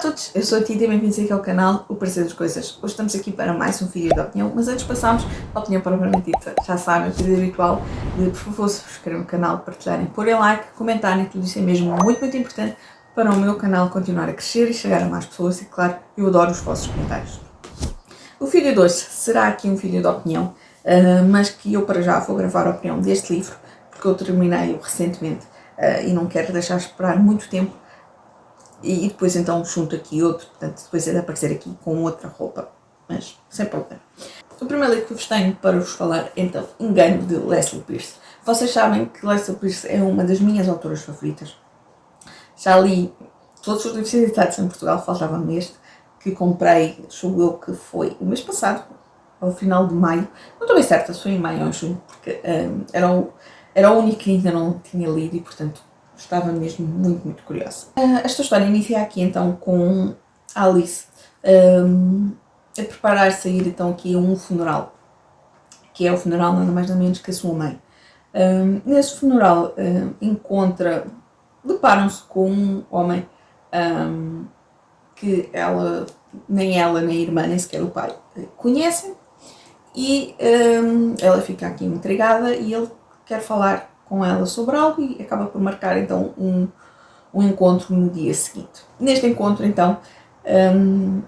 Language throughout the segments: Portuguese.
todos, eu sou a Tita e bem-vindos aqui ao canal O Parecer das Coisas. Hoje estamos aqui para mais um vídeo de opinião, mas antes passamos a opinião propriamente dita. Já sabem, o pedido habitual de, por favor, subscreverem o canal, partilharem, porem like, comentarem, tudo isso é mesmo muito importante para o meu canal continuar a crescer e chegar a mais pessoas e, claro, eu adoro os vossos comentários. O vídeo de hoje será aqui um vídeo de opinião, mas que eu para já vou gravar a opinião deste livro, porque eu terminei-o recentemente e não quero deixar esperar muito tempo. E depois então junto aqui outro, portanto depois é de aparecer aqui com outra roupa, mas sem problema. O primeiro livro que vos tenho para vos falar então, Engano, de Leslie Pierce. Vocês sabem que Leslie Pierce é uma das minhas autoras favoritas. Já li todos os livros editados em Portugal, faltava-me este, que comprei, julgo eu que foi o mês passado, ao final de maio. Não estou bem certa se foi em maio ou em junho, porque era o único que ainda não tinha lido e portanto estava mesmo muito curiosa. Esta história inicia aqui então com a Alice a preparar-se a ir então aqui a um funeral, que é o funeral nada mais nada menos que a sua mãe. Nesse funeral deparam-se com um homem que nem ela nem a irmã, nem sequer o pai conhecem, e ela fica aqui intrigada e ele quer falar com ela sobre algo e acaba por marcar então um encontro no dia seguinte. Neste encontro então,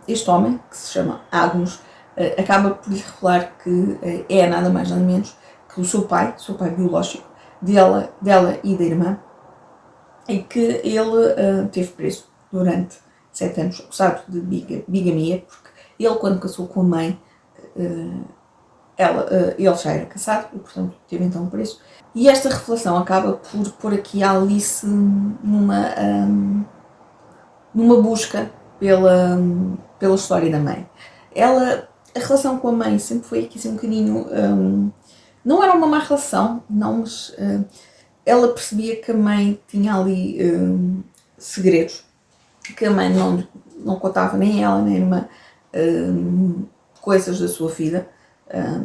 este homem, que se chama Agnus, acaba por lhe revelar que é nada mais nada menos que o seu pai biológico, dela e da irmã, e que ele teve preso durante 7 anos, acusado de bigamia, porque ele, quando casou com a mãe, ele já era casado e portanto teve então preso. E esta revelação acaba por pôr aqui a Alice numa busca pela história da mãe. A relação com a mãe sempre foi aqui assim um bocadinho, não era uma má relação, não, mas ela percebia que a mãe tinha ali segredos, que a mãe não contava nem ela nem a irmã coisas da sua vida,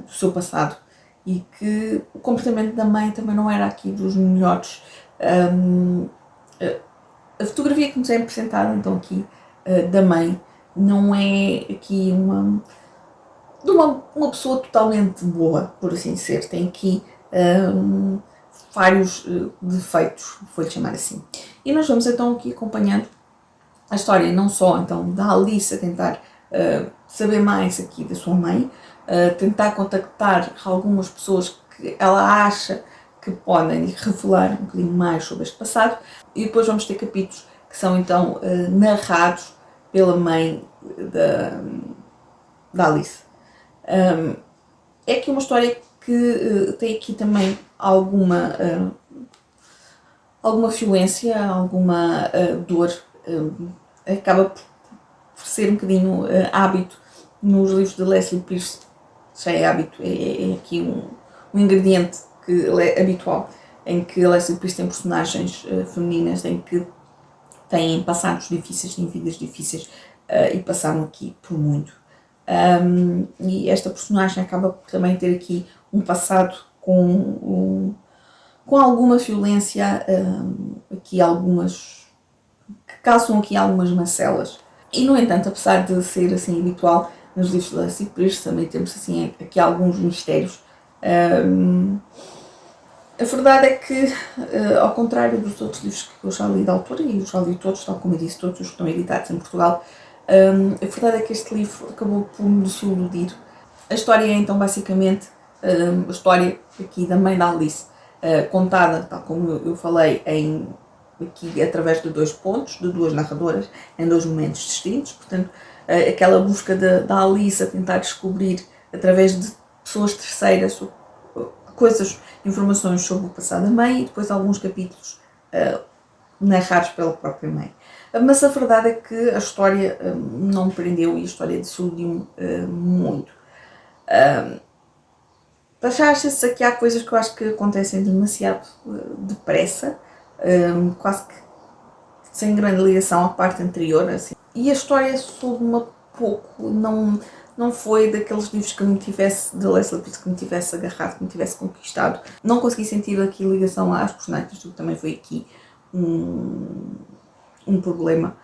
do seu passado, e que o comportamento da mãe também não era aqui dos melhores. A fotografia que nos é apresentada então aqui da mãe não é aqui de uma pessoa totalmente boa, por assim dizer. Tem aqui vários defeitos, vou-lhe chamar assim. E nós vamos então aqui acompanhando a história não só então da Alice a tentar saber mais aqui da sua mãe, tentar contactar algumas pessoas que ela acha que podem revelar um bocadinho mais sobre este passado, e depois vamos ter capítulos que são então narrados pela mãe da Alice. É aqui uma história que tem aqui também alguma violência, alguma dor, acaba por ser um bocadinho hábito nos livros de Leslie Pierce. Já é hábito, é aqui um ingrediente habitual, em que Leslie Pierce tem personagens femininas em que têm passados difíceis, têm vidas difíceis e passaram aqui por muito. E esta personagem acaba por também ter aqui um passado com alguma violência, aqui que causam aqui algumas macelas. E no entanto, apesar de ser assim habitual nos livros de Leslie Pierce, também temos assim aqui alguns mistérios. A verdade é que, ao contrário dos outros livros que eu já li da autora, e eu já li todos, tal como eu disse, todos os que estão editados em Portugal, a verdade é que este livro acabou por me desiludir. A história é então basicamente a história aqui da mãe da Alice, contada, tal como eu falei, aqui através de 2 pontos, de 2 narradoras, em 2 momentos distintos. Portanto, aquela busca da Alice a tentar descobrir, através de pessoas terceiras, informações sobre o passado da mãe, e depois alguns capítulos narrados pela própria mãe. Mas a verdade é que a história não me prendeu e a história desiludiu-me muito. Já acha-se que há coisas que eu acho que acontecem demasiado depressa, quase que sem grande ligação à parte anterior, assim. E a história soube-me pouco, não foi daqueles livros que me tivesse, de Leslie Pierce, que me tivesse agarrado, que me tivesse conquistado. Não consegui sentir aqui ligação às personagens, o que também foi aqui um problema.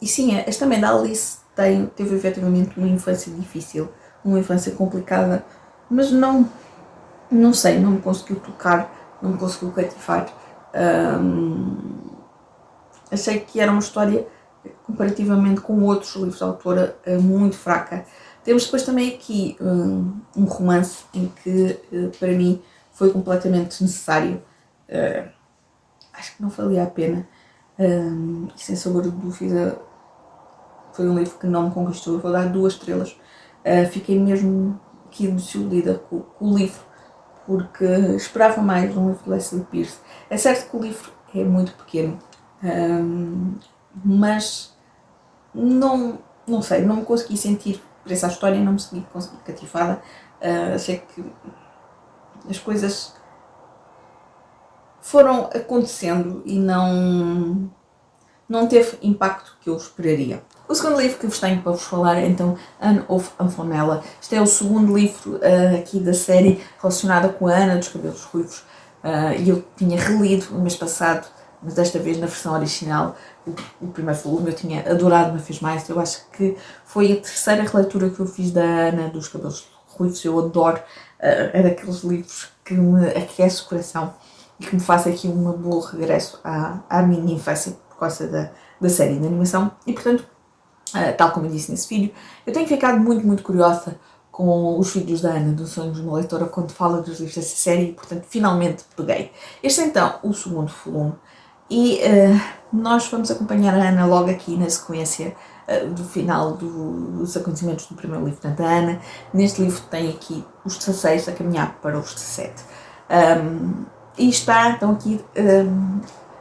E sim, esta também da Alice teve efetivamente uma infância difícil, uma infância complicada, mas não sei, não me conseguiu tocar, não me conseguiu cativar. Achei que era uma história, comparativamente com outros livros da autora, muito fraca. Temos depois também aqui um romance em que, para mim, foi completamente desnecessário. Acho que não valia a pena. E sem sombra de dúvida, foi um livro que não me conquistou. Eu vou dar 2 estrelas. Fiquei mesmo aqui desiludida com o livro, porque esperava mais de um livro de Leslie Pierce. É certo que o livro é muito pequeno, mas não sei, não me consegui sentir por essa história, não me consegui cativada. Achei que as coisas foram acontecendo e não teve impacto que eu esperaria. O segundo livro que vos tenho para vos falar é então Anne of Anfonella. Este é o segundo livro aqui da série relacionada com a Ana dos Cabelos Ruivos. E eu tinha relido no mês passado, mas desta vez na versão original, o primeiro volume. Eu tinha adorado uma vez mais. Eu acho que foi a terceira releitura que eu fiz da Ana dos Cabelos Ruivos. Eu adoro. É daqueles livros que me aquece o coração e que me faz aqui um bom regresso à minha infância por causa da série de animação. E portanto, tal como eu disse nesse vídeo, eu tenho ficado muito curiosa com os vídeos da Ana dos Sonhos de uma Leitora quando fala dos livros dessa série e portanto finalmente peguei. Este é então o segundo volume e nós vamos acompanhar a Ana logo aqui na sequência do final dos acontecimentos do primeiro livro. Portanto, a Ana neste livro tem aqui os 16 a caminhar para os 17. E está então aqui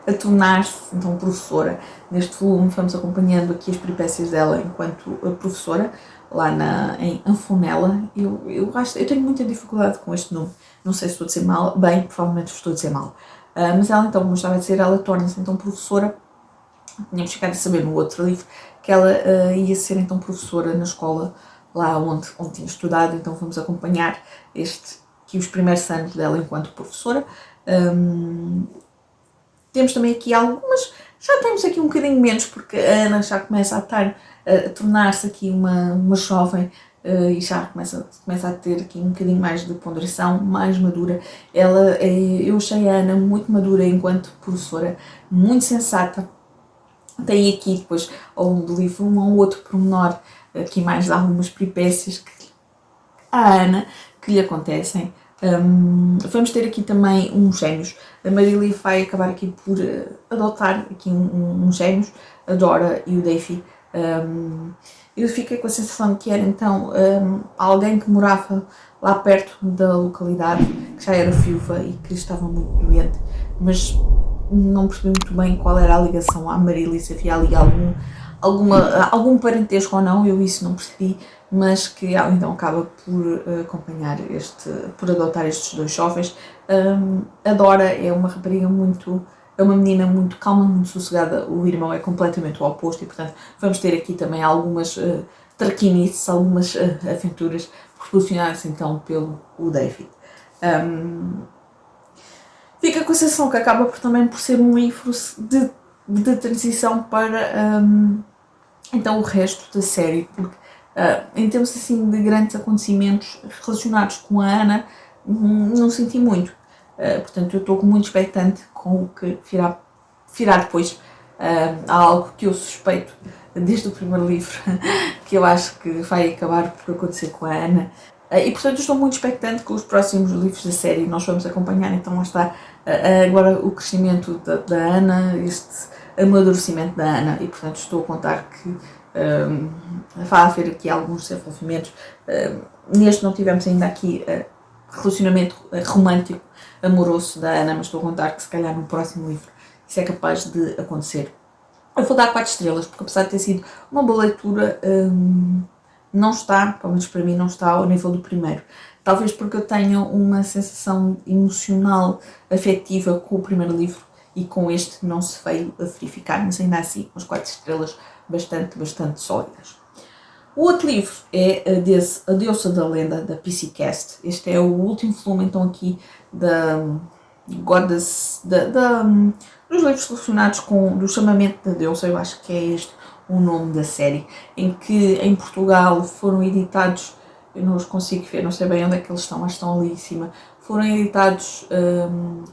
a tornar-se então professora. Neste volume vamos acompanhando aqui as peripécias dela enquanto professora lá em Anfonella. Eu tenho muita dificuldade com este nome, não sei se estou a dizer mal, bem, provavelmente estou a dizer mal. Mas ela então, como estava a dizer, ela torna-se então professora. Tínhamos ficado a saber no outro livro que ela ia ser então professora na escola lá onde tinha estudado, então vamos acompanhar aqui os primeiros anos dela enquanto professora. Temos também aqui algumas, já temos aqui um bocadinho menos, porque a Ana já começa a tornar-se aqui uma jovem e já começa a ter aqui um bocadinho mais de ponderação, mais madura. Eu achei a Ana muito madura enquanto professora, muito sensata. Tem aqui depois, ao longo do livro, um ou outro pormenor, aqui mais de algumas peripécias à Ana que lhe acontecem. Vamos ter aqui também uns gêmeos. A Marília vai acabar aqui por adotar aqui uns gêmeos, a Dora e o Davy. Eu fiquei com a sensação de que era então alguém que morava lá perto da localidade, que já era viúva e que estava muito doente, mas não percebi muito bem qual era a ligação à Marília, se havia ali algum parentesco ou não, eu isso não percebi, mas que ela então acaba por acompanhar por adotar estes 2 jovens. A Dora é uma rapariga é uma menina muito calma, muito sossegada, o irmão é completamente o oposto e portanto vamos ter aqui também algumas traquinices, algumas aventuras proporcionadas então pelo David. Fica com a sensação que acaba também por ser um livro de transição para então o resto da série, porque em termos assim de grandes acontecimentos relacionados com a Ana, não senti muito. Portanto, eu estou muito expectante com o que virá depois. Há algo que eu suspeito desde o primeiro livro, que eu acho que vai acabar por acontecer com a Ana. E portanto estou muito expectante com os próximos livros da série. Nós vamos acompanhar então lá está agora o crescimento da Ana, este amadurecimento da Ana e portanto estou a contar que vai haver aqui alguns desenvolvimentos. Neste não tivemos ainda aqui relacionamento romântico, amoroso da Ana, mas estou a contar que se calhar no próximo livro isso é capaz de acontecer. Eu vou dar 4 estrelas porque apesar de ter sido uma boa leitura, não está, pelo menos para mim, não está ao nível do primeiro. Talvez porque eu tenho uma sensação emocional, afetiva com o primeiro livro e com este não se veio a verificar, mas ainda assim, umas 4 estrelas bastante sólidas. O outro livro é A Deusa da Lenda, da PC Cast. Este é o último volume, então, aqui Goddess, dos livros relacionados com do chamamento da deusa, eu acho que é este o nome da série, em que em Portugal foram editados, eu não os consigo ver, não sei bem onde é que eles estão, mas estão ali em cima, foram editados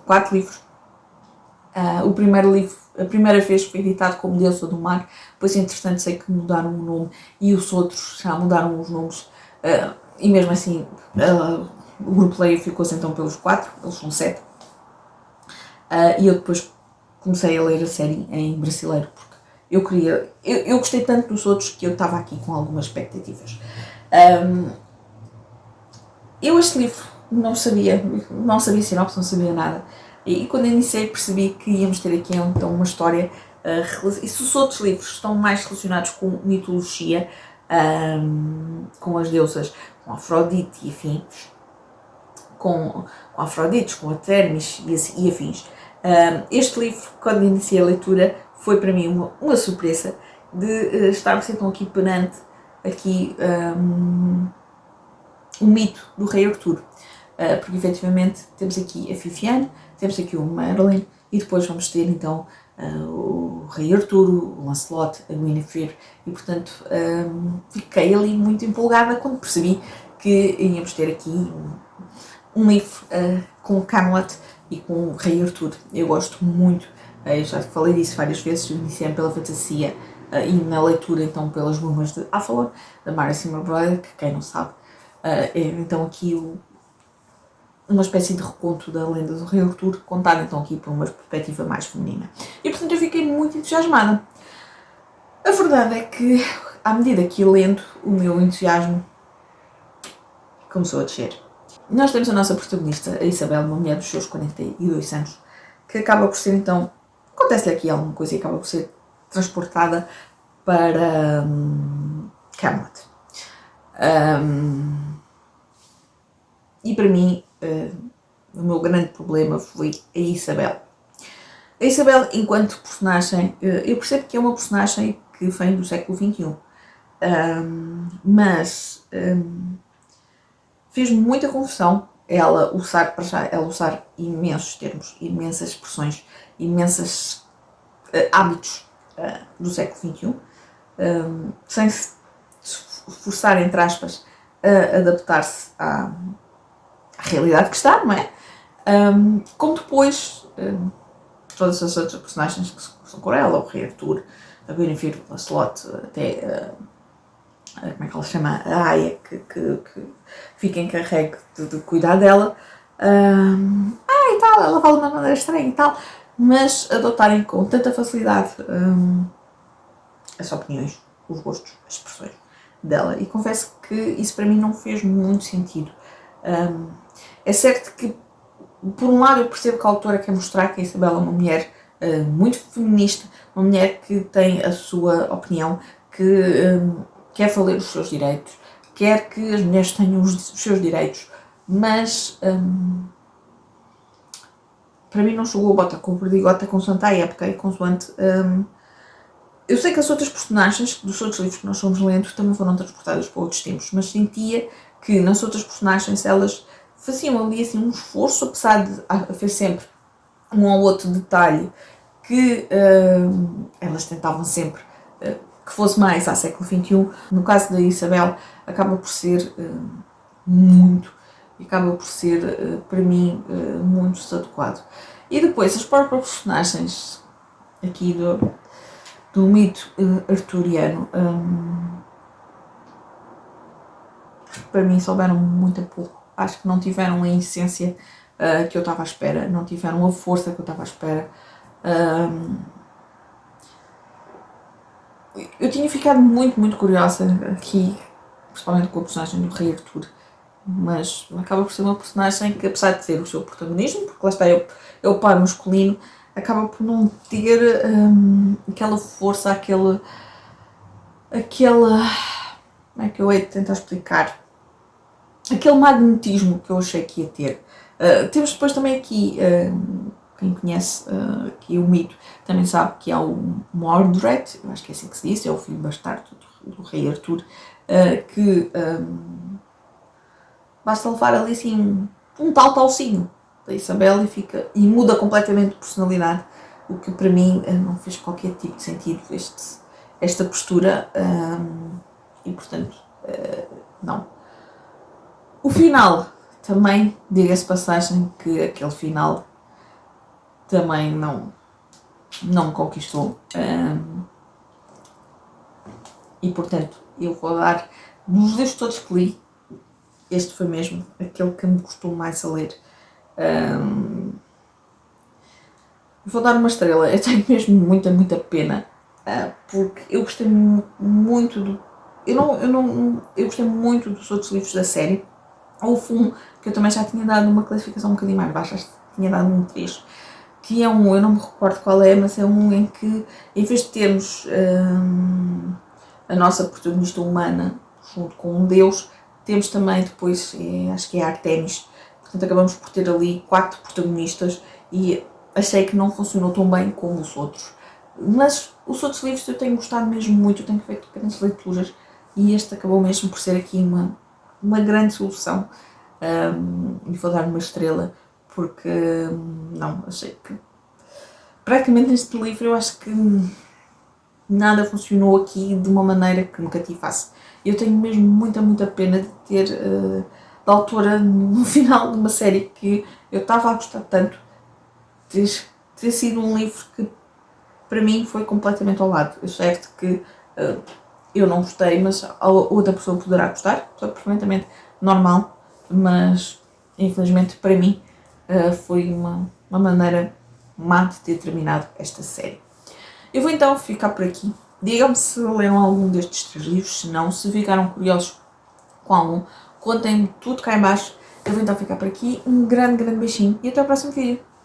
4 livros. O primeiro livro, a primeira vez foi editado como Deusa do Mar, depois entretanto sei que mudaram o nome e os outros já mudaram os nomes, e mesmo assim o grupo Leia ficou-se então pelos 4, eles são 7. E eu depois comecei a ler a série em brasileiro, porque eu gostei tanto dos outros que eu estava aqui com algumas expectativas. Eu este livro não sabia sinopse, não sabia nada, e quando iniciei percebi que íamos ter aqui então uma história, e se os outros livros estão mais relacionados com mitologia, com as deusas, com Afrodite e afins, com Afrodite, com a Térmis e afins, este livro, quando iniciei a leitura, foi para mim uma surpresa de estarmos então aqui perante o mito do rei Arthur, porque efetivamente temos aqui a Viviane, temos aqui o Merlin e depois vamos ter então o rei Arthur, o Lancelot, a Guinevere, e portanto fiquei ali muito empolgada quando percebi que íamos ter aqui um livro com o Camelot e com o rei Arthur. Eu gosto muito, já falei disso várias vezes, iniciei pela fantasia e na leitura então pelas Brumas de Avalon, da Mary Seymour Brady, que quem não sabe, é então aqui uma espécie de reconto da lenda do rei Arthur, contado então aqui por uma perspectiva mais feminina. E portanto eu fiquei muito entusiasmada. A verdade é que, à medida que ia lendo, o meu entusiasmo começou a descer. Nós temos a nossa protagonista, a Isabel, uma mulher dos seus 42 anos, que acaba por ser então, acontece-lhe aqui alguma coisa e acaba por ser transportada para Camelot. E para mim, o meu grande problema foi a Isabel. A Isabel, enquanto personagem, eu percebo que é uma personagem que vem do século XXI, mas fez-me muita confusão ela usar imensos termos, imensas expressões, imensos hábitos do século XXI, sem se forçar, entre aspas, a adaptar-se à realidade que está, não é? Como depois todas as outras personagens que são com ela, o rei Arthur, a Guinevere, o Lancelot, até como é que ela se chama? A Aya, que fica encarregue de cuidar dela. E tal, ela fala de uma maneira estranha e tal, mas adotarem com tanta facilidade as opiniões, os gostos, as expressões dela. E confesso que isso para mim não fez muito sentido. É certo que, por um lado, eu percebo que a autora quer mostrar que a Isabel é uma mulher muito feminista, uma mulher que tem a sua opinião, que quer valer os seus direitos, quer que as mulheres tenham os seus direitos, mas para mim não chegou a bota com o perdigota consoante à época e consoante. Eu sei que as outras personagens dos outros livros que nós fomos lendo também foram transportadas para outros tempos, mas sentia que nas outras personagens elas faziam ali assim um esforço, apesar de haver sempre um ou outro detalhe que elas tentavam sempre que fosse mais ao século XXI. No caso da Isabel, acaba por ser acaba por ser, para mim, muito desadequado. E depois, as próprias personagens aqui do mito arturiano, para mim, souberam muito a pouco. Acho que não tiveram a essência que eu estava à espera, não tiveram a força que eu estava à espera. Eu tinha ficado muito curiosa aqui, principalmente com a personagem do rei Arthur, mas acaba por ser uma personagem que, apesar de ter o seu protagonismo, porque lá está é o par masculino, acaba por não ter aquela força, aquela como é que eu hei de tentar explicar, aquele magnetismo que eu achei que ia ter. Temos depois também aqui, quem conhece aqui o mito também sabe que há o Mordred, eu acho que é assim que se diz, é o filho bastardo do rei Arthur, que basta levar ali assim um tal talcinho da Isabel e muda completamente de personalidade, o que para mim não fez qualquer tipo de sentido esta postura, e portanto, não. O final, também, diga-se passagem, que aquele final também não me conquistou, e portanto, eu vou dar, dos livros todos que li, este foi mesmo aquele que me custou mais a ler. Vou dar uma estrela. Eu tenho mesmo muita pena, porque eu gostei muito eu gostei muito dos outros livros da série. Houve um que eu também já tinha dado uma classificação um bocadinho mais baixa, tinha dado um 3, que é eu não me recordo qual é, mas é um em que, em vez de termos a nossa protagonista humana junto com um deus, temos também depois, acho que é Artemis, portanto acabamos por ter ali 4 protagonistas e achei que não funcionou tão bem como os outros. Mas os outros livros eu tenho gostado mesmo muito, eu tenho feito grandes leituras e este acabou mesmo por ser aqui uma grande solução, e vou dar uma estrela porque não, achei que praticamente neste livro eu acho que nada funcionou aqui de uma maneira que me cativasse. Eu tenho mesmo muita pena de ter da autora no final de uma série que eu estava a gostar tanto, ter sido um livro que para mim foi completamente ao lado. Eu sei que eu não gostei, mas a outra pessoa poderá gostar, é perfeitamente normal, mas infelizmente para mim foi uma maneira má de ter terminado esta série. Eu vou então ficar por aqui. Digam-me se leram algum destes 3 livros, se não, se ficaram curiosos com algum, contem-me tudo cá em baixo. Eu vou então ficar por aqui. Um grande beijinho e até o próximo vídeo.